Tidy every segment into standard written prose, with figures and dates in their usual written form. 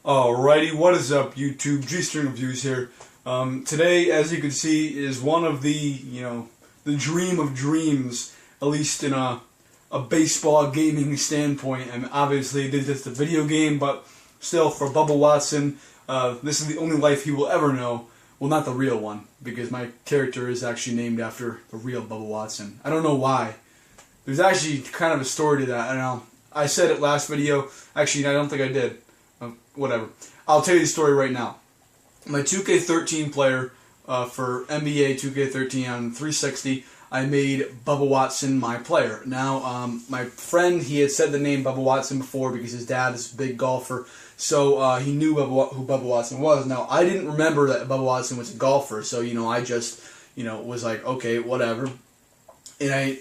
Alrighty, what is up, YouTube? G-String Reviews here. Today, as you can see, is one of the dream of dreams, at least in a baseball gaming standpoint. And obviously, it is just a video game, but still, for Bubba Watson, this is the only life he will ever know. Well, not the real one, because my character is actually named after the real Bubba Watson. I don't know why. There's actually kind of a story to that. I don't know. I said it last video. Actually, I don't think I did. Whatever. I'll tell you the story right now. My 2K13 player for NBA 2K13 on 360, I made Bubba Watson my player. Now, my friend, he had said the name Bubba Watson before because his dad is a big golfer, so he knew who Bubba Watson was. Now, I didn't remember that Bubba Watson was a golfer, so, I just, was like, okay, whatever. And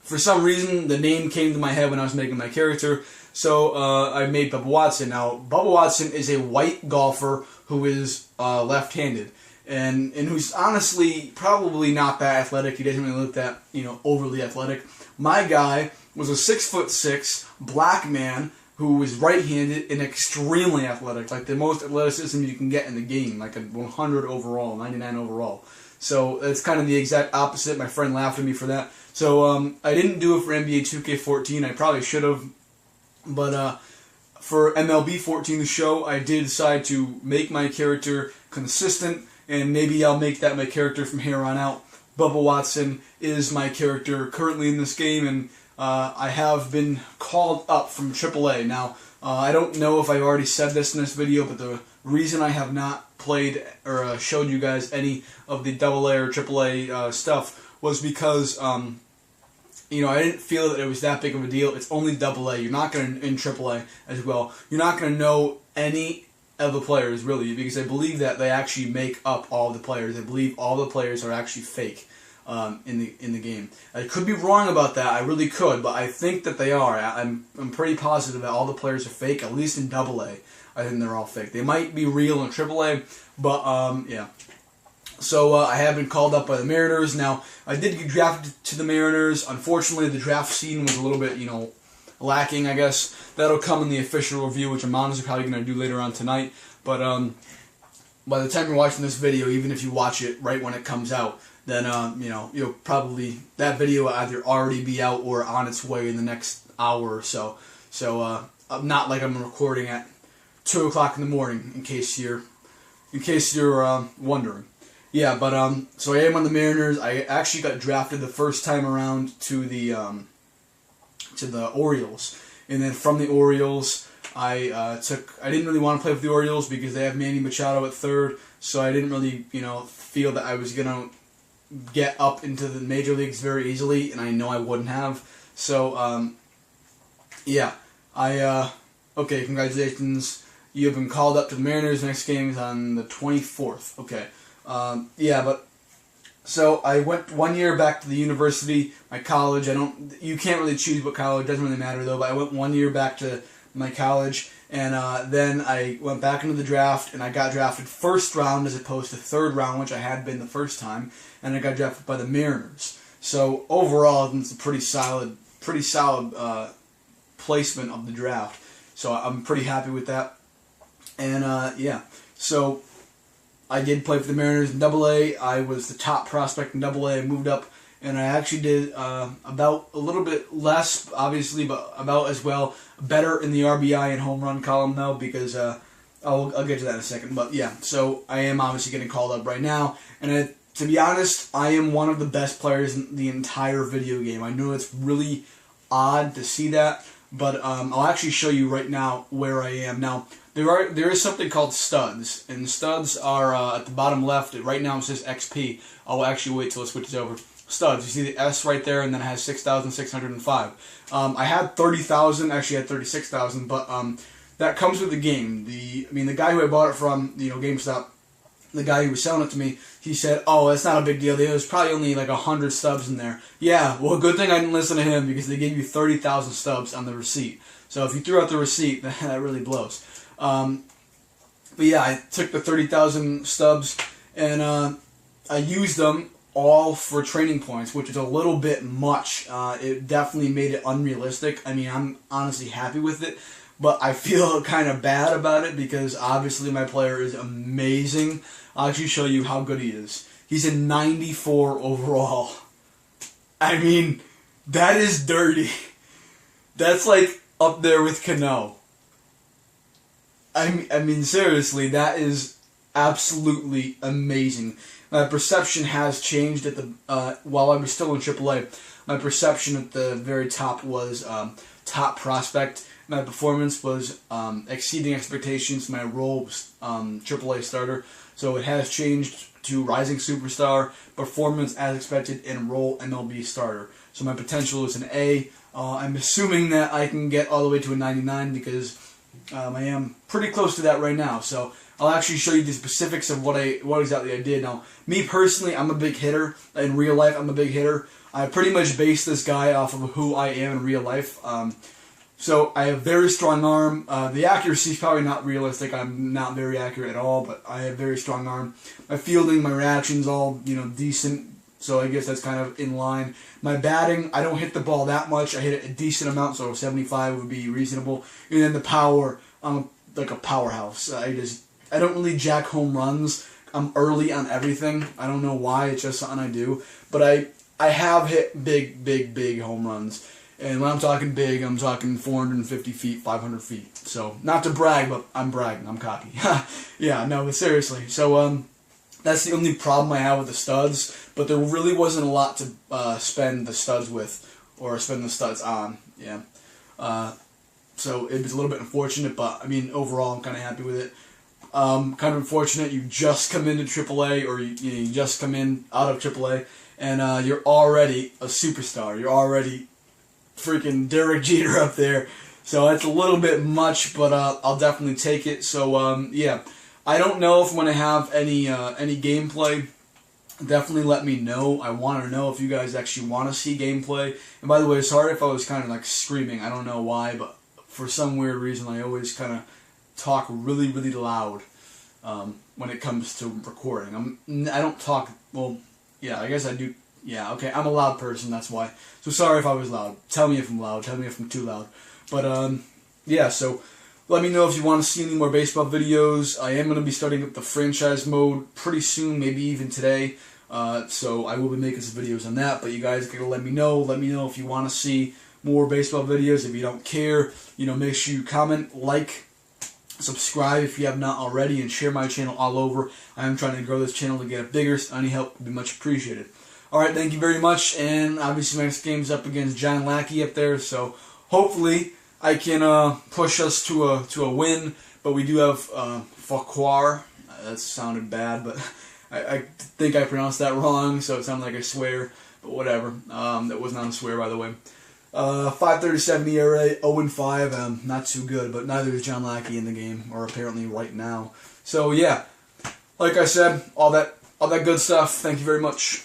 for some reason, the name came to my head when I was making my character, so I made Bubba Watson. Now, Bubba Watson is a white golfer who is left-handed, and who's honestly probably not that athletic. He doesn't really look that overly athletic. My guy was a 6'6" black man who was right-handed and extremely athletic, like the most athleticism you can get in the game, like a 100 overall, 99 overall. So that's kind of the exact opposite. My friend laughed at me for that. So I didn't do it for NBA 2K14. I probably should have. But for MLB 14, the show, I did decide to make my character consistent, and maybe I'll make that my character from here on out. Bubba Watson is my character currently in this game, and I have been called up from AAA. Now, I don't know if I've already said this in this video, but the reason I have not played or showed you guys any of the AA or AAA stuff was because I didn't feel that it was that big of a deal. It's only AA. You're not going to, in AAA as well, you're not going to know any of the players, really, because I believe that they actually make up all the players. I believe all the players are actually fake in the game. I could be wrong about that. I really could, but I think that they are. I'm pretty positive that all the players are fake, at least in AA. I think they're all fake. They might be real in AAA, but yeah. So I have been called up by the Mariners. Now, I did get drafted to the Mariners. Unfortunately, the draft scene was a little bit, lacking, I guess. That'll come in the official review, which I'm honestly probably going to do later on tonight. But by the time you're watching this video, even if you watch it right when it comes out, then, you'll probably, that video will either already be out or on its way in the next hour or so. So, not like I'm recording at 2 o'clock in the morning, in case you're wondering. Yeah, but so I am on the Mariners. I actually got drafted the first time around to the Orioles, and then from the Orioles, I didn't really want to play with the Orioles because they have Manny Machado at third, so I didn't really feel that I was gonna get up into the major leagues very easily, and I know I wouldn't have. So yeah, okay, congratulations. You have been called up to the Mariners. Next game is on the 24th. Okay. Yeah, but so I went 1 year back to the university, my college. You can't really choose what college, doesn't really matter though, but I went 1 year back to my college, and then I went back into the draft, and I got drafted first round as opposed to third round, which I had been the first time, and I got drafted by the Mariners. So overall, it's a pretty solid placement of the draft. So I'm pretty happy with that. And yeah, so I did play for the Mariners in AA. I was the top prospect in AA. I moved up, and I actually did about a little bit less, obviously, but about as well. Better in the RBI and home run column, though, because I'll get to that in a second. But yeah, so I am obviously getting called up right now, and to be honest, I am one of the best players in the entire video game. I know it's really odd to see that, but I'll actually show you right now where I am now. There is something called studs, and studs are at the bottom left. Right now it says XP. I'll actually wait till it switches over. Studs, you see the S right there, and then it has 6,605. I had 30,000, actually I had 36,000, but that comes with the game. The guy who I bought it from, GameStop, the guy who was selling it to me, he said, "Oh, that's not a big deal. There's probably only like 100 stubs in there." Yeah, well, good thing I didn't listen to him because they gave you 30,000 stubs on the receipt. So if you threw out the receipt, that really blows. But yeah, I took the 30,000 stubs and I used them all for training points, which is a little bit much. It definitely made it unrealistic. I mean, I'm honestly happy with it, but I feel kind of bad about it because obviously my player is amazing. I'll actually show you how good he is. He's a 94 overall. I mean, that is dirty. That's like up there with Cano. I mean, seriously, that is absolutely amazing. My perception has changed at the while I was still in AAA. My perception at the very top was top prospect. My performance was exceeding expectations. My role was AAA starter. So it has changed to rising superstar, performance as expected, and role MLB starter. So my potential is an A. I'm assuming that I can get all the way to a 99 because I am pretty close to that right now. So I'll actually show you the specifics of what exactly I did. Now, me personally, I'm a big hitter. In real life, I'm a big hitter. I pretty much base this guy off of who I am in real life. So I have very strong arm. The accuracy is probably not realistic. I'm not very accurate at all, but I have very strong arm. My fielding, my reactions, all decent. So I guess that's kind of in line. My batting, I don't hit the ball that much. I hit it a decent amount, so 75 would be reasonable. And then the power, I'm like a powerhouse. I don't really jack home runs. I'm early on everything. I don't know why. It's just something I do. But I have hit big home runs. And when I'm talking big, I'm talking 450 feet, 500 feet. So, not to brag, but I'm bragging. I'm cocky. Yeah, no, but seriously. So, that's the only problem I have with the studs. But there really wasn't a lot to spend the studs with, or spend the studs on. Yeah. So, it was a little bit unfortunate, but, I mean, overall, I'm kind of happy with it. Kind of unfortunate you just come into AAA, or you just come in out of AAA, and you're already a superstar. You're already freaking Derek Jeter up there. So that's a little bit much, but I'll definitely take it. So yeah, I don't know if I'm gonna have any gameplay. Definitely let me know. I want to know if you guys actually want to see gameplay. And by the way, sorry if I was kind of like screaming. I don't know why, but for some weird reason, I always kind of talk really loud when it comes to recording. I don't talk. Well, yeah, I guess I do. Yeah, okay, I'm a loud person, that's why. So sorry if I was loud. Tell me if I'm loud. Tell me if I'm too loud. But, yeah, so let me know if you want to see any more baseball videos. I am going to be starting up the franchise mode pretty soon, maybe even today. So I will be making some videos on that. But you guys got to let me know. Let me know if you want to see more baseball videos. If you don't care, make sure you comment, like, subscribe if you have not already, and share my channel all over. I am trying to grow this channel to get it bigger, so any help would be much appreciated. Alright, thank you very much, and obviously my next game's up against John Lackey up there, so hopefully I can push us to a win, but we do have Farquhar. That sounded bad, but I think I pronounced that wrong, so it sounded like I swear, but whatever. That was not a swear, by the way. 5.37 ERA, 0-5, not too good, but neither is John Lackey in the game, or apparently right now. So yeah, like I said, all that good stuff. Thank you very much.